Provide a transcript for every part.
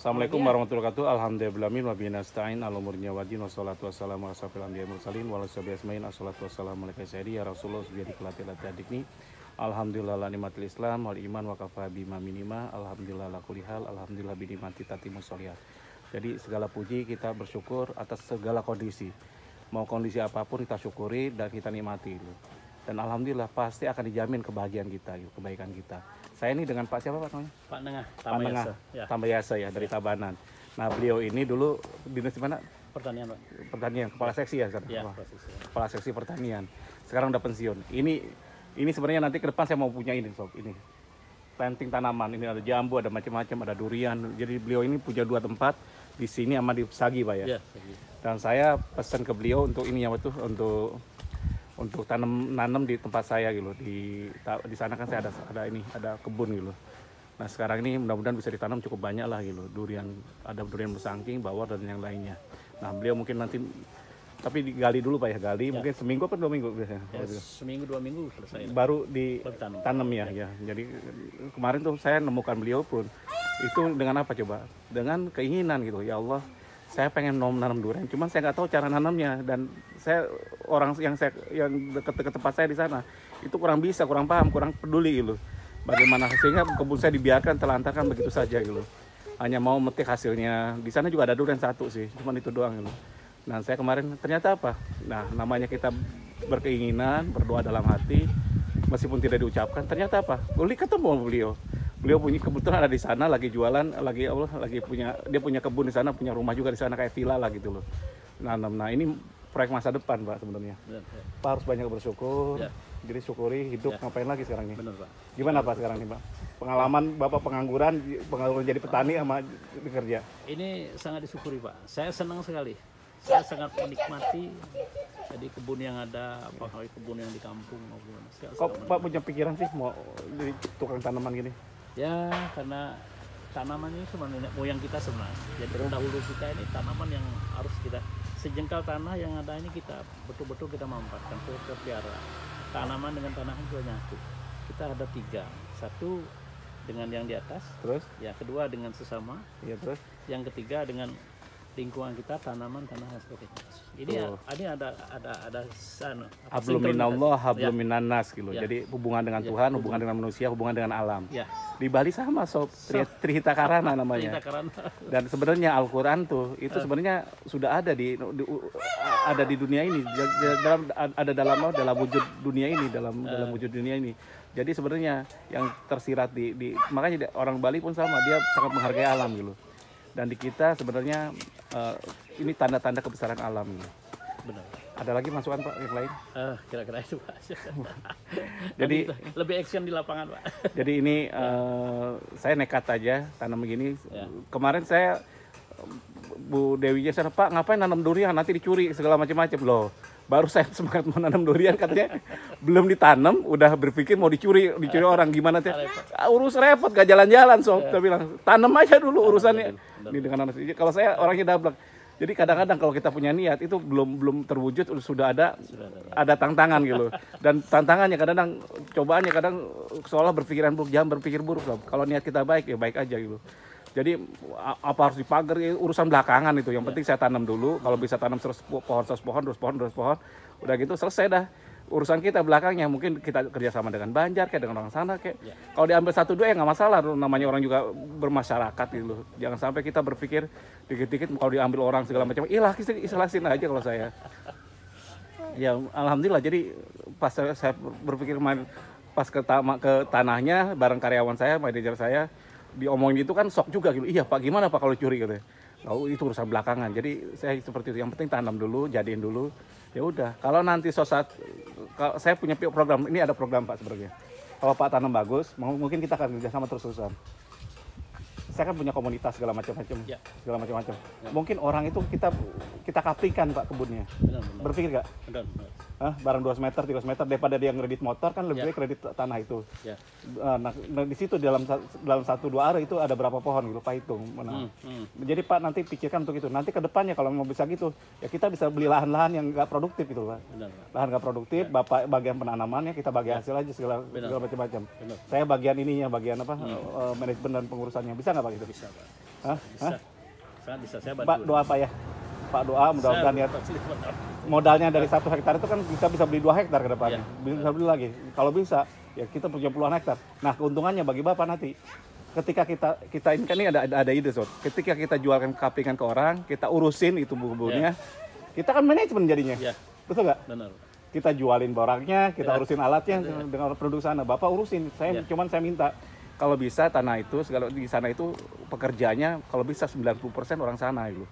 Assalamualaikum warahmatullahi wabarakatuh. Alhamdulillahirabbil alamin wa nasta'in ala umuri wadin wassalatu wassalamu ala asyrofil anbiya'i mursalin wa ala sahbihi ajmain. Assalatu wassalamu ala sayyidi ya Rasulullah subhanahu wa ta'ala. Alhamdulillah la nikmatil Islam wal iman wa kafa bima minima. Alhamdulillah la kulli hal. Alhamdulillah bi nikmati tatimmus sholihat. Jadi segala puji kita bersyukur atas segala kondisi. Mau kondisi apapun kita syukuri dan kita nikmati itu. Dan alhamdulillah pasti akan dijamin kebahagiaan kita, kebaikan kita. Saya ini dengan Pak siapa Pak namanya? Pak Nengah, Tambayasa ya, dari Tabanan. Nah beliau ini dulu dinas di mana? Pertanian Pak. Pertanian, kepala seksi ya sekarang? Ya, kepala seksi pertanian. Sekarang udah pensiun. Ini sebenarnya nanti ke depan saya mau punya ini sob, ini planting tanaman. Ini ada jambu, ada macam-macam, ada durian. Jadi beliau ini punya 2 tempat di sini sama di Sagi Pak ya. Dan saya pesan ke beliau untuk ini ya betul untuk nanam di tempat saya gitu. Di sana kan saya ada kebun gitu. Nah sekarang ini mudah-mudahan bisa ditanam cukup banyak lah gitu. Ada durian besangking, bawor dan yang lainnya. Nah beliau mungkin nanti tapi digali dulu Pak ya, mungkin seminggu atau 2 minggu biasanya. Ya, seminggu 2 minggu selesai. Baru ditanam ya. Jadi kemarin tuh saya nemukan beliau pun itu dengan apa coba? Dengan keinginan gitu. Ya Allah, saya pengen nanam durian, cuman saya nggak tahu cara nanamnya dan saya yang dekat tempat saya di sana itu kurang paham, kurang peduli gitu. Bagaimana sehingga kebun saya dibiarkan telantarkan begitu saja gitu. Hanya mau metik hasilnya. Di sana juga ada durian 1 sih, cuman itu doang gitu. Nah saya kemarin ternyata apa? Nah namanya kita berkeinginan, berdoa dalam hati, meskipun tidak diucapkan, ternyata apa? Boleh ketemu sama beliau. Beliau punya kebetulan ada di sana lagi jualan, dia punya kebun di sana, punya rumah juga di sana kayak villa lah gitu loh. Nah ini proyek masa depan Pak sebenarnya. Pak harus banyak bersyukur. Jadi syukuri hidup, ngapain lagi sekarang ini? Benar, Pak. Gimana Pak sekarang nih Pak? Pengalaman Bapak pengangguran jadi petani sama bekerja. Ini sangat disyukuri Pak. Saya senang sekali. Saya sangat menikmati jadi kebun yang ada, apalagi kebun yang di kampung maupun. Kok Pak punya pikiran sih mau jadi tukang tanaman gini? Ya karena tanaman ini sebenarnya nenek moyang kita sebenarnya. Jadi pendahulu kita ini tanaman yang harus kita sejengkal tanah yang ada ini kita betul-betul kita manfaatkan, kita pelihara. Tanaman dengan tanah itu nyatu. Kita ada 3, 1 dengan yang di atas, terus ya kedua dengan sesama, ya terus yang ketiga dengan lingkungan kita, tanaman, tanah dan sebagainya. Ini ada sana. Hablum minallah, hablum minannas gitu. Jadi hubungan dengan Tuhan, hubungan dengan manusia, hubungan dengan alam. Ya. Di Bali sama sob, Trihita Karana namanya. Dan sebenarnya Al-Qur'an tuh itu sebenarnya sudah ada di dunia ini, dalam wujud dunia ini, dalam wujud dunia ini. Jadi sebenarnya yang tersirat makanya orang Bali pun sama, dia sangat menghargai alam gitu. Dan di kita sebenarnya ini tanda-tanda kebesaran alam. Benar. Ada lagi masukan Pak yang lain? Kira-kira itu Pak. Jadi lebih action di lapangan Pak. Jadi ini saya nekat aja tanam begini. Kemarin saya Bu Dewinya sana, Pak ngapain nanam durian nanti dicuri segala macam-macam loh. Baru saya semangat mau nanam durian katanya belum ditanam udah berpikir mau dicuri orang gimana teh. Urus repot gak jalan-jalan sob. Saya bilang tanam aja dulu urusannya. Ini dengan kalau saya orangnya dablek. Jadi kadang-kadang kalau kita punya niat itu belum terwujud sudah ada tantangan gitu. Dan tantangannya kadang-kadang cobaannya kadang seolah berpikiran buruk, jangan berpikir buruk sob. Kalau niat kita baik ya baik aja gitu. Jadi apa harus dipagar ya, urusan belakangan itu. Yang penting saya tanam dulu. Kalau bisa tanam 100 pohon, udah gitu selesai dah. Urusan kita belakangnya mungkin kita kerjasama dengan Banjar kayak dengan orang sana kayak. Kalau diambil 1-2 ya nggak masalah. Namanya orang juga bermasyarakat gitu. Jangan sampai kita berpikir dikit-dikit kalau diambil orang segala macam. Ikhlasin aja kalau saya. Ya alhamdulillah. Jadi pas saya berpikir pas ke tanahnya bareng karyawan saya, manajer saya. Diomongin itu kan sok juga gitu. Iya Pak gimana Pak kalau curi gitu. Oh itu urusan belakangan. Jadi saya seperti itu. Yang penting tanam dulu, jadiin dulu. Ya udah. Kalau nanti kalau saya punya program, ini ada program Pak sebenarnya. Kalau Pak tanam bagus, mungkin kita akan kerjasama terus-terusan. Saya kan punya komunitas segala macam-macam. Mungkin orang itu kita kaplikan Pak kebunnya. Benar. Berpikir gak? Benar. Barang 2 meter, 3 meter daripada dia kredit motor kan lebih baik kredit tanah itu. Nah di situ dalam 1-2 area itu ada berapa pohon gitu Pak hitung. Jadi Pak nanti pikirkan untuk itu. Nanti ke depannya kalau mau bisa gitu ya kita bisa beli lahan-lahan yang nggak produktif gitu Pak. Lahan nggak produktif, Bapak bagian penanamannya kita bagi hasil aja segala macam-macam. Saya bagian ininya, bagian apa manajemen dan pengurusannya bisa nggak Pak gitu? Bisa Pak. Hah? Bisa. Sangat bisa saya Pak, bantu. doa apa ya? Pak, doa mudah-mudahan ya. Modalnya dari 1 hektar itu kan kita bisa beli 2 hektar ke depannya. Bisa beli lagi. Kalau bisa, ya kita punya puluhan hektar. Nah, keuntungannya bagi Bapak nanti, ketika kita ini kan ini ada ide, Sob. Ketika kita jualkan kaplingan ke orang, kita urusin itu kebunnya, kita kan manajemen jadinya. Ya, Betul nggak? benar. Kita jualin barangnya, kita Ya. urusin alatnya dengan produk sana. Bapak urusin. Cuman saya minta kalau bisa tanah itu segala di sana itu pekerjanya kalau bisa 90% orang sana gitu.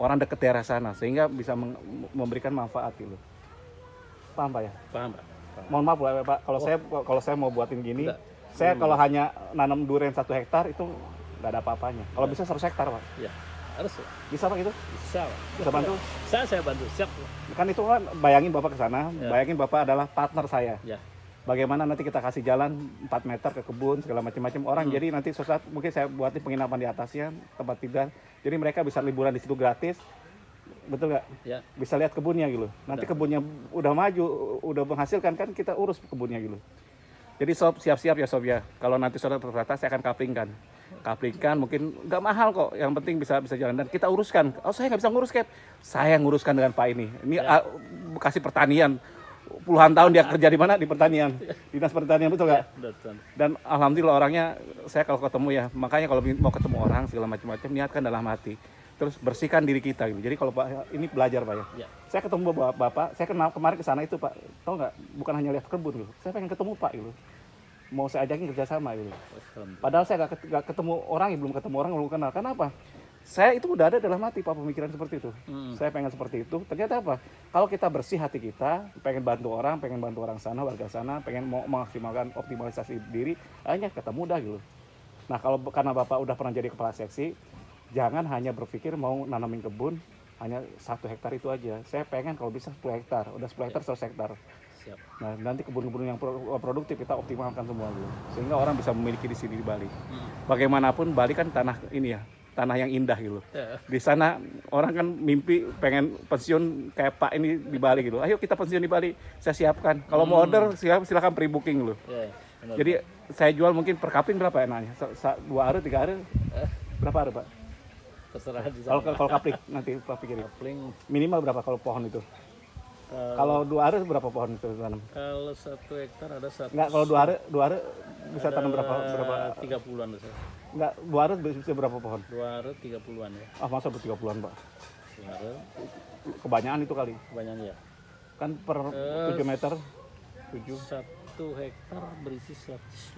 Orang dekat daerah sana sehingga bisa memberikan manfaat gitu. Paham Pak ya? Paham, Pak? Paham. Mohon maaf Pak, kalau saya mau buatin gini, Enggak. saya kalau hanya nanam durian 1 hektar itu nggak ada apa-apanya. Kalau bisa 100 hektar Pak. Ya, harus Pak. Bisa Pak itu? Bisa, Pak. Bisa bantu? Saya bantu, siap. Kan itu kan bayangin Bapak ke sana, Ya. bayangin Bapak adalah partner saya. Ya, Bagaimana nanti kita kasih jalan 4 meter ke kebun segala macam-macam orang. Jadi nanti suatu saat mungkin saya buatin penginapan di atasnya, tempat tinggal. Jadi mereka bisa liburan di situ gratis. Betul nggak? ya. Bisa lihat kebunnya gitu. Nanti kebunnya udah maju, udah menghasilkan kan kita urus kebunnya gitu. Jadi Sob siap-siap ya Sob ya. Kalau nanti sudah tertata saya akan kaplingkan. Kaplingkan mungkin nggak mahal kok. Yang penting bisa jalan dan kita uruskan. Oh saya nggak bisa ngurus Cap. Saya nguruskan dengan Pak ini. Ini Bekasi Pertanian. Puluhan tahun dia kerja di mana? Di pertanian. Dinas pertanian betul nggak? Betul. Dan alhamdulillah orangnya saya kalau ketemu ya. Makanya kalau mau ketemu orang segala macam-macam niatkan dalam hati. Terus bersihkan diri kita gitu. Jadi kalau Pak ini belajar Pak ya. Ya. Saya ketemu Bapak, saya kenal kemarin ke sana itu Pak. Tahu nggak? Bukan hanya lihat kebun gitu. Saya pengen ketemu Pak gitu. Mau saya ajakin kerjasama gitu. Padahal saya nggak ketemu orang, belum ketemu orang, belum kenal. Kenapa? Saya itu udah ada dalam hati Pak pemikiran seperti itu. Saya pengen seperti itu. Ternyata apa? Kalau kita bersih hati kita, pengen bantu orang sana, warga sana, pengen mau maksimalkan optimalisasi diri, hanya ketemu dah gitu. Nah kalau karena Bapak udah pernah jadi kepala seksi, jangan hanya berpikir mau nanamin kebun hanya 1 hektar itu aja. Saya pengen kalau bisa 10 hektar, udah 10 hektar 100 hektar. Siap. Nah nanti kebun-kebun yang produktif kita optimalkan semua dulu, sehingga orang bisa memiliki di sini di Bali. Bagaimanapun Bali kan tanah ini ya, tanah yang indah gitu. Di sana orang kan mimpi pengen pensiun kayak Pak ini di Bali gitu. Ayo kita pensiun di Bali, saya siapkan. Kalau mau order silakan pre-booking dulu. Ya, benar. Jadi saya jual mungkin per kapling berapa enaknya? 2 are, 3 are? Berapa are Pak? Terserah di Kalau sana. kalau kapling nanti Pak pikirin. Kapling Minimal berapa kalau pohon itu? Kalau 2 are berapa pohon itu tanam? kalau 1 hektar ada 100. Enggak, kalau 2 are bisa tanam berapa 30-an Mas. enggak, 2 are bisa berapa pohon? 2 are 30-an ya. Ah, masa 30-an, Pak? 2 are Kebanyakan itu kali. kebanyakan ya. Kan per 7 meter 7 1 hektar berisi 150.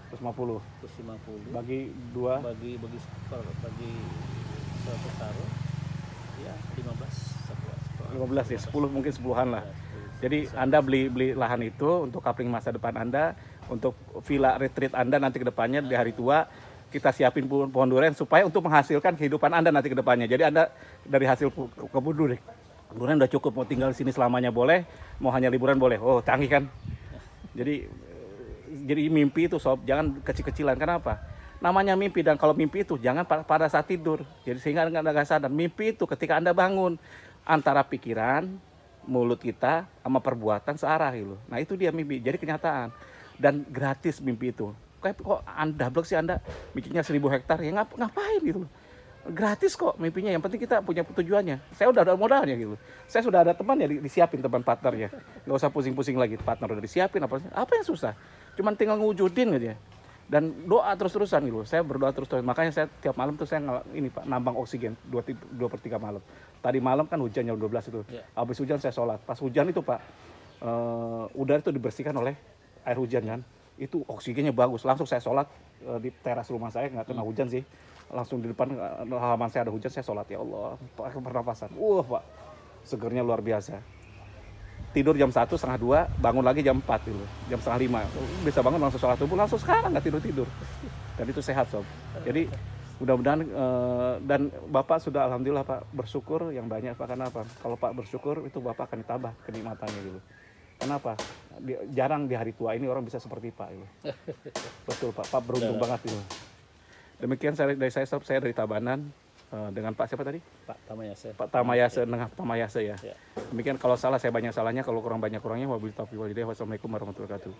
150 150 bagi 2 bagi satu taruh ya 15 ya, 10 mungkin 10-an lah. Jadi Anda beli lahan itu untuk kapling masa depan Anda, untuk villa retreat Anda nanti ke depannya di hari tua, kita siapin pohon durian supaya untuk menghasilkan kehidupan Anda nanti ke depannya. Jadi Anda dari hasil kebun durian udah cukup, mau tinggal di sini selamanya boleh, mau hanya liburan boleh. Oh, canggih kan? Jadi mimpi itu Sob, jangan kecil-kecilan. Kenapa? Namanya mimpi, dan kalau mimpi itu jangan pada saat tidur. Jadi sehingga Anda nggak sadar. Mimpi itu ketika Anda bangun, antara pikiran, mulut kita sama perbuatan searah gitu. Nah itu dia mimpi, jadi kenyataan. Dan gratis mimpi itu. Kok Anda blok sih Anda bikinnya 1000 hektar, ya ngapain gitu. Gratis kok mimpinya, yang penting kita punya tujuannya. Saya udah ada modalnya gitu. Saya sudah ada teman ya, disiapin teman partnernya. Nggak usah pusing-pusing lagi, partner udah disiapin, apa yang susah. Cuman tinggal ngewujudin aja. Dan doa terus-terusan gitu. Saya berdoa terus-terusan. Makanya saya tiap malam tuh saya ini Pak, nambang oksigen 2/3 malam. Tadi malam kan hujan jam 12 itu. Habis hujan saya sholat. Pas hujan itu Pak, udara itu dibersihkan oleh air hujan kan. Itu oksigennya bagus. Langsung saya sholat di teras rumah saya, nggak kena hujan sih. Langsung di depan halaman saya ada hujan, saya sholat. Ya Allah, pakai pernapasan. Pak, segernya luar biasa. Tidur jam 1, setengah 2, bangun lagi jam 4 gitu. Jam setengah 5. Bisa bangun langsung sholat subuh, langsung sekarang nggak tidur-tidur. Dan itu sehat Sob. Jadi mudah-mudahan dan Bapak sudah alhamdulillah Pak bersyukur yang banyak Pak. Karena apa? Kalau Pak bersyukur itu Bapak akan ditambah kenikmatannya gitu. Kenapa? Jarang di hari tua ini orang bisa seperti Pak gitu. Betul Pak, Pak beruntung banget gitu. Demikian dari saya Sob, saya dari Tabanan. Dengan Pak siapa tadi? Pak Tamayase. Pak Tamayase, dengan Tamayase ya. Ya. Demikian, kalau salah saya banyak salahnya, kalau kurang banyak kurangnya. Wabillahi taufiq wal hidayah. Wassalamualaikum warahmatullahi wabarakatuh.